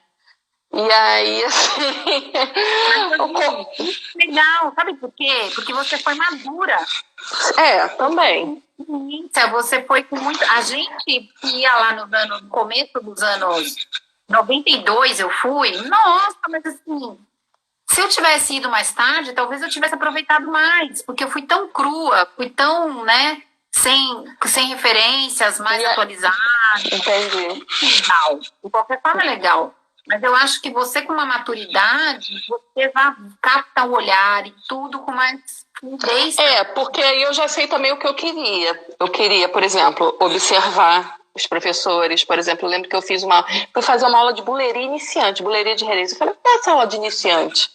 E aí, assim... Legal, sabe por quê? Porque você foi madura. Também. Você foi com muito... A gente ia lá no começo dos anos 92, eu fui. Nossa, mas assim... Se eu tivesse ido mais tarde, talvez eu tivesse aproveitado mais, porque eu fui tão crua, fui tão, né, sem referências, mais atualizadas. Entendi. Legal. De qualquer forma é legal. Mas eu acho que você, com uma maturidade, você vai captar o olhar e tudo com mais fluidez. Porque aí eu já sei também o que eu queria. Eu queria, por exemplo, observar os professores. Por exemplo, eu lembro que fui fazer uma aula de buleria iniciante, buleria de Jerez. Eu falei, essa aula de iniciante?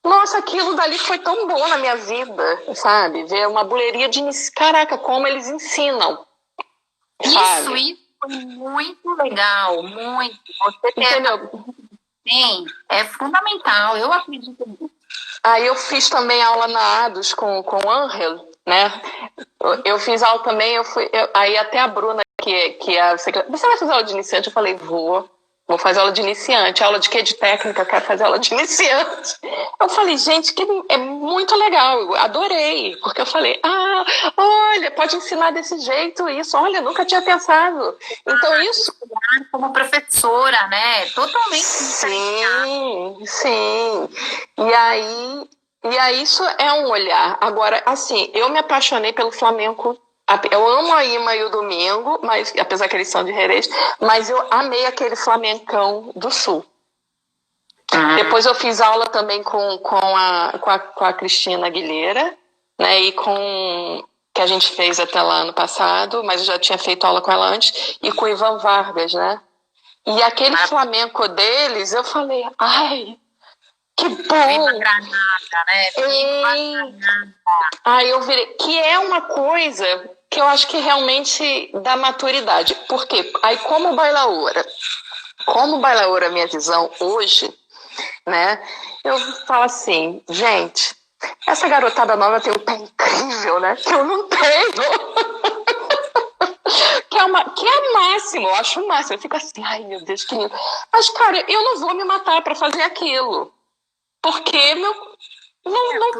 Nossa, aquilo dali foi tão bom na minha vida, sabe? Ver uma buleria de iniciante. Caraca, como eles ensinam. Isso foi muito legal, muito. Você entendeu? Sim, é fundamental, eu acredito nisso. Aí eu fiz também aula na ADOS com o Ángel, né? Eu fiz aula também, aí até a Bruna, que é a secretária, você vai fazer aula de iniciante? Eu falei, vou fazer aula de iniciante. Aula de quê? De técnica, quero fazer aula de iniciante. Eu falei, gente, que é muito legal, eu adorei, porque eu falei, olha, pode ensinar desse jeito isso, olha, nunca tinha pensado. Então isso... Como professora, né? Totalmente. Sim. E aí isso é um olhar. Agora, assim, eu me apaixonei pelo flamenco. Eu amo a Ima e o Domingo, mas, apesar que eles são de Jerez, mas eu amei aquele flamencão do Sul. Depois eu fiz aula também com a Cristina Aguilera, né, e que a gente fez até lá ano passado, mas eu já tinha feito aula com ela antes, e com o Ivan Vargas, né? E aquele flamenco deles, eu falei, ai, que bom! Viva Granada, né? Viva Granada. Aí eu virei, que é uma coisa que eu acho que realmente dá maturidade. Por quê? Aí como bailaora, minha visão hoje, né? Eu falo assim, gente, essa garotada nova tem um pé incrível, né? Que eu não tenho. Que é o máximo, eu acho o máximo. Eu fico assim, ai meu Deus, que lindo. Mas, cara, eu não vou me matar pra fazer aquilo. Porque não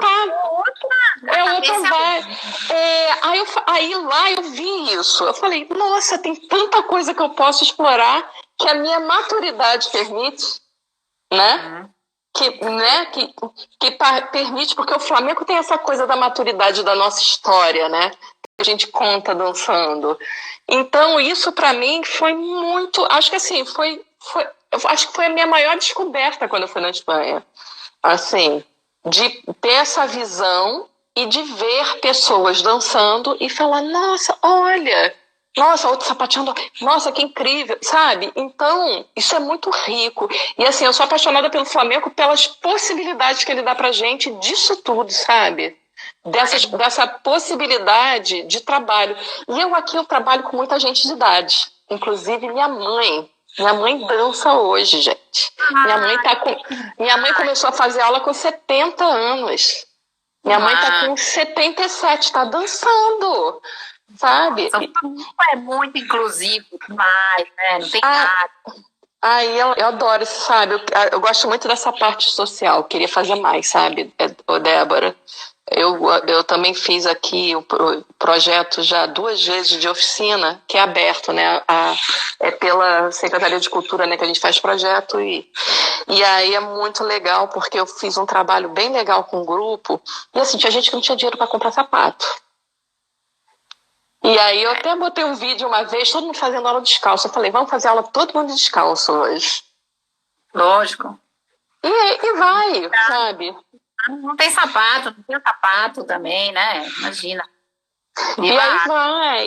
tá. É outra vibe. Aí lá eu vi isso. Eu falei, nossa, tem tanta coisa que eu posso explorar que a minha maturidade permite, né? Que permite, porque o Flamengo tem essa coisa da maturidade da nossa história, né? Que a gente conta dançando. Então, isso para mim foi muito. Acho que assim, acho que foi a minha maior descoberta quando eu fui na Espanha. Assim, de ter essa visão e de ver pessoas dançando e falar, nossa, olha, nossa, outro sapateando, nossa, que incrível, sabe? Então, isso é muito rico. E assim, eu sou apaixonada pelo Flamengo pelas possibilidades que ele dá pra gente disso tudo, sabe? Dessa possibilidade de trabalho. E eu trabalho com muita gente de idade, inclusive minha mãe. Minha mãe dança hoje, gente. Minha mãe começou a fazer aula com 70 anos. Minha mãe tá com 77, tá dançando, sabe? É muito inclusivo demais, né? Não tem nada. Eu adoro, sabe? Eu gosto muito dessa parte social. Eu queria fazer mais, sabe, Débora? eu também fiz aqui o projeto já 2 vezes de oficina, que é aberto, né? É pela Secretaria de Cultura, né, que a gente faz projeto e aí é muito legal, porque eu fiz um trabalho bem legal com o grupo, e assim, tinha gente que não tinha dinheiro para comprar sapato. E aí eu até botei um vídeo uma vez, todo mundo fazendo aula descalço. Eu falei, vamos fazer aula todo mundo descalço hoje. Lógico. E vai, sabe? Não tem sapato também, né? Imagina.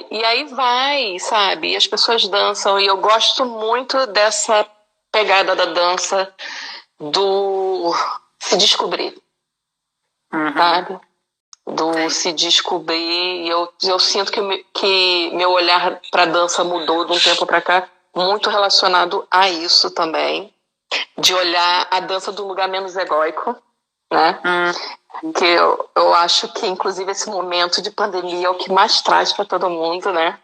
E aí vai, sabe? E as pessoas dançam, e eu gosto muito dessa pegada da dança do se descobrir, sabe? Do se descobrir. E eu sinto que meu olhar para dança mudou de um tempo para cá, muito relacionado a isso também, de olhar a dança do lugar menos egóico, né? Que eu acho que, inclusive, esse momento de pandemia é o que mais traz para todo mundo, né?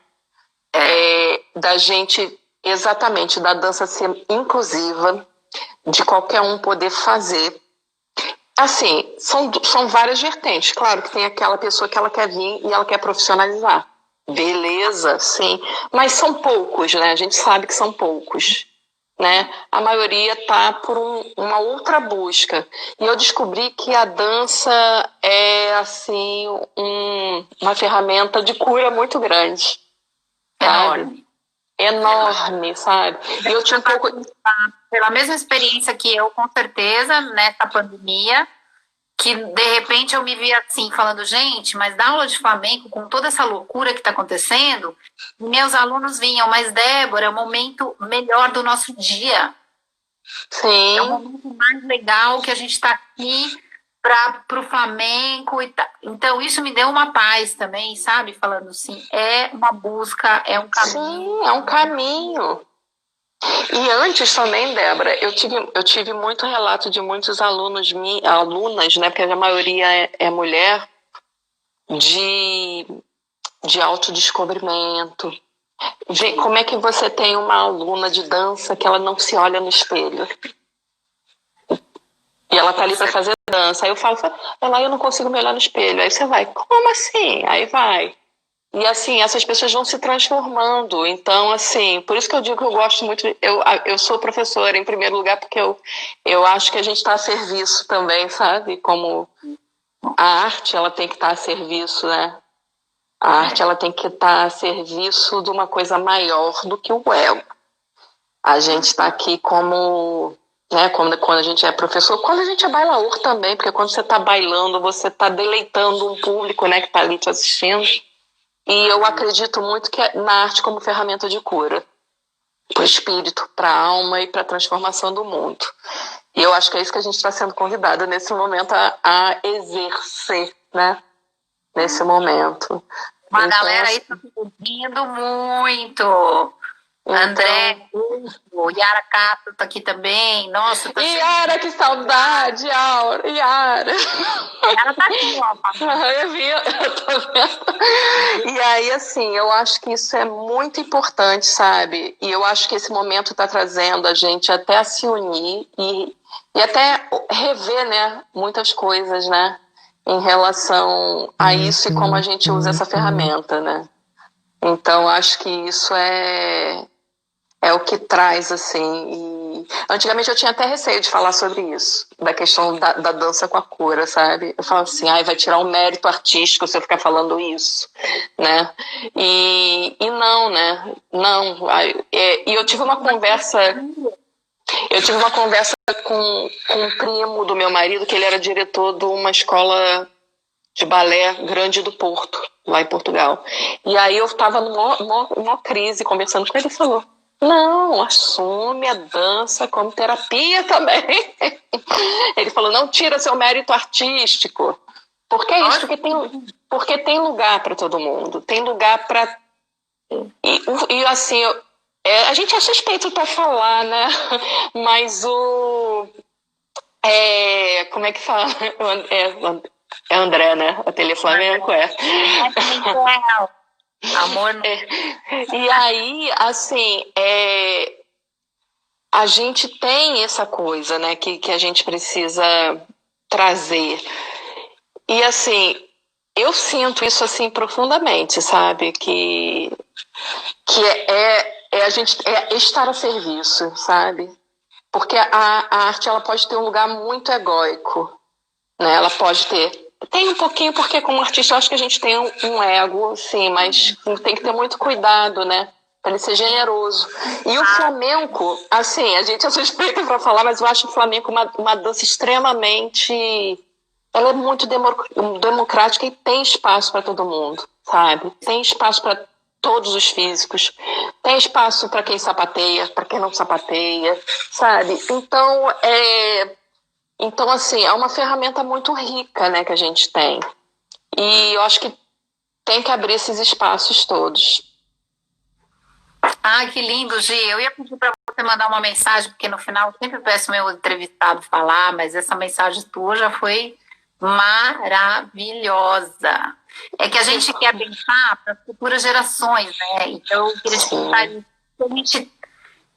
Da gente, exatamente, da dança ser inclusiva, de qualquer um poder fazer. Assim, são várias vertentes. Claro que tem aquela pessoa que ela quer vir e ela quer profissionalizar. Beleza, sim. Mas são poucos, né? A gente sabe que são poucos, né? A maioria está por uma outra busca. E eu descobri que a dança é, assim, uma ferramenta de cura muito grande. Sabe? Enorme, sabe? E eu tinha um pouco... Pela mesma experiência que eu, com certeza, nessa pandemia, que de repente eu me vi assim, falando, gente, mas dá aula de flamenco com toda essa loucura que está acontecendo, meus alunos vinham, mas Débora, é o momento melhor do nosso dia. Sim. É o momento mais legal que a gente está aqui para o flamenco. Então, isso me deu uma paz também, sabe? Falando assim, é uma busca, é um caminho. Sim, é um caminho. E antes também, Débora, eu tive muito relato de muitos alunas, né, porque a maioria é mulher, de autodescobrimento. Vê como é que você tem uma aluna de dança que ela não se olha no espelho. E ela tá ali para fazer dança. Aí eu falo, eu não consigo me olhar no espelho. Aí você vai, como assim? Aí vai. E assim, essas pessoas vão se transformando. Então, assim, por isso que eu digo que eu gosto muito. Eu sou professora, em primeiro lugar, porque eu acho que a gente está a serviço também, sabe? Como a arte, ela tem que estar a serviço, né? A arte, ela tem que estar a serviço de uma coisa maior do que o ego. A gente está aqui como... né, quando a gente é professor, quando a gente é bailaor também, porque quando você está bailando, você está deleitando um público, né, que está ali te assistindo. E eu acredito muito que na arte como ferramenta de cura para o espírito, para a alma e para a transformação do mundo. E eu acho que é isso que a gente está sendo convidada nesse momento a exercer, né? Nesse momento. Uma galera aí está pedindo muito. André, Yara Castro tá aqui também. Nossa, tá Yara, que saudade, Yara. Yara tá aqui, ó. Eu tô vendo. E aí, assim, eu acho que isso é muito importante, sabe? E eu acho que esse momento tá trazendo a gente até a se unir e até rever, né, muitas coisas, né, em relação a isso e como a gente usa essa ferramenta, né? Então, acho que isso é o que traz, assim. E antigamente eu tinha até receio de falar sobre isso, da questão da dança com a cura, sabe? Eu falava assim, vai tirar um mérito artístico se eu ficar falando isso, né? E não, né? Não. E eu tive uma conversa com um primo do meu marido, que ele era diretor de uma escola de balé grande do Porto, lá em Portugal. E aí eu estava numa crise, conversando com ele, ele falou, não, assume a dança como terapia também. Ele falou, não tira seu mérito artístico. Por que isso? Porque tem lugar para todo mundo. Tem lugar para... E assim, a gente é suspeito para falar, né? Mas como é que fala? É André, né? A Teleflamenco é. Amor. E aí, assim, a gente tem essa coisa, né, que a gente precisa trazer. E assim, eu sinto isso assim profundamente, sabe? Que a gente estar a serviço, sabe? Porque a arte ela pode ter um lugar muito egóico, né? Ela pode ter. Tem um pouquinho, porque como artista eu acho que a gente tem um ego, sim, mas tem que ter muito cuidado, né? Para ele ser generoso. E o flamenco, assim, a gente é suspeita para falar, mas eu acho o flamenco uma dança extremamente. Ela é muito democrática e tem espaço para todo mundo, sabe? Tem espaço para todos os físicos, tem espaço para quem sapateia, para quem não sapateia, sabe? Então, assim, é uma ferramenta muito rica, né, que a gente tem. E eu acho que tem que abrir esses espaços todos. Ah, que lindo, Gi. Eu ia pedir para você mandar uma mensagem, porque no final eu sempre peço meu entrevistado falar, mas essa mensagem tua já foi maravilhosa. É que a gente quer pensar para as futuras gerações, né? Então, eu queria te perguntar isso. O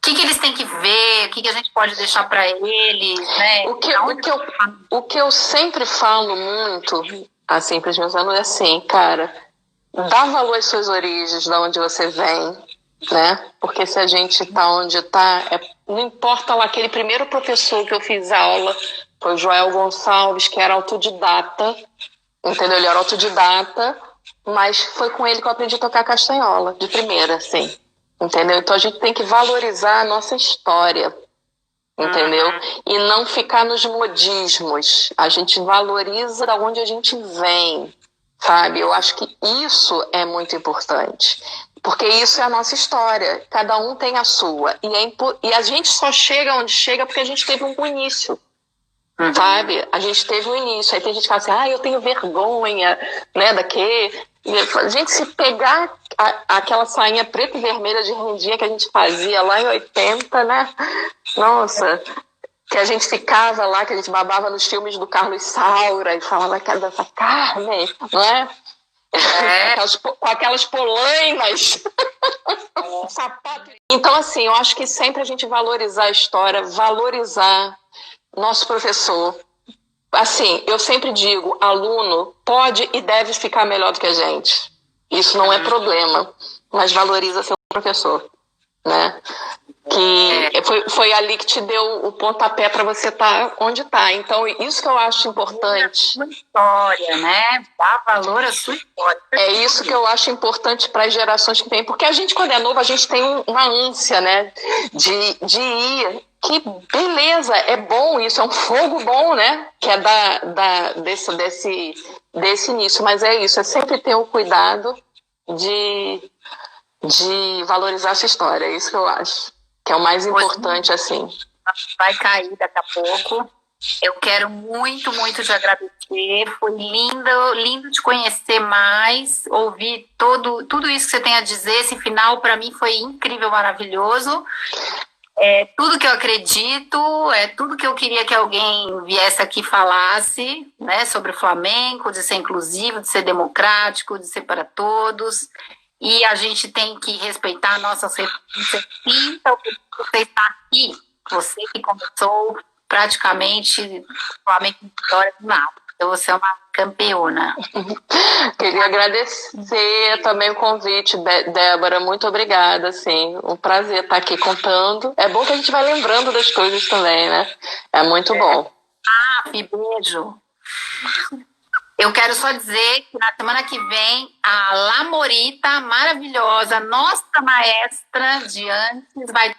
que eles têm que ver, o que a gente pode deixar para eles, né? O que eu sempre falo muito, assim, para os meus alunos, é assim, cara, dá valor às suas origens, de onde você vem, né? Porque se a gente tá onde tá, não importa lá, aquele primeiro professor que eu fiz aula foi o Joel Gonçalves, que era autodidata, entendeu? Ele era autodidata, mas foi com ele que eu aprendi a tocar castanhola, de primeira, assim, entendeu? Então a gente tem que valorizar a nossa história, entendeu? E não ficar nos modismos. A gente valoriza da onde a gente vem, sabe? Eu acho que isso é muito importante. Porque isso é a nossa história. Cada um tem a sua. E a gente só chega onde chega porque a gente teve um início. Sabe? A gente teve um início. Aí tem gente que fala assim, eu tenho vergonha, né, a gente, se pegar aquela sainha preta e vermelha de rendinha que a gente fazia lá em 80, né? Nossa, que a gente ficava lá, que a gente babava nos filmes do Carlos Saura e falava dessa Carmen, não é? Com aquelas polainas. Sapato. Então, assim, eu acho que sempre a gente valorizar a história, valorizar nosso professor. Assim, eu sempre digo, aluno pode e deve ficar melhor do que a gente. Isso não é problema, mas valoriza seu professor, né? Que foi ali que te deu o pontapé para você estar onde está. Então, isso que eu acho importante. A sua história, né? Dá valor à sua história. É isso que eu acho importante para as gerações que vêm. Porque a gente, quando é novo, a gente tem uma ânsia, né? De ir. Que beleza, é bom isso, é um fogo bom, né? Que é desse início. Mas é isso, é sempre ter o cuidado de valorizar essa história. É isso que eu acho. Que é o mais importante, assim. Vai cair daqui a pouco. Eu quero muito, muito te agradecer. Foi lindo te conhecer mais, ouvir tudo isso que você tem a dizer. Esse final, para mim, foi incrível, maravilhoso. É tudo que eu acredito, é tudo que eu queria que alguém viesse aqui e falasse, né, sobre o Flamengo, de ser inclusivo, de ser democrático, de ser para todos. E a gente tem que respeitar nossas referências. Então, você está aqui, você que começou praticamente o Flamengo em história do nada. Então, você é uma campeona. Queria agradecer também o convite, Débora. Muito obrigada, assim. Um prazer estar aqui contando. É bom que a gente vai lembrando das coisas também, né? É muito bom. Beijo. Eu quero só dizer que na semana que vem, a Lamorita, maravilhosa, nossa maestra de antes, vai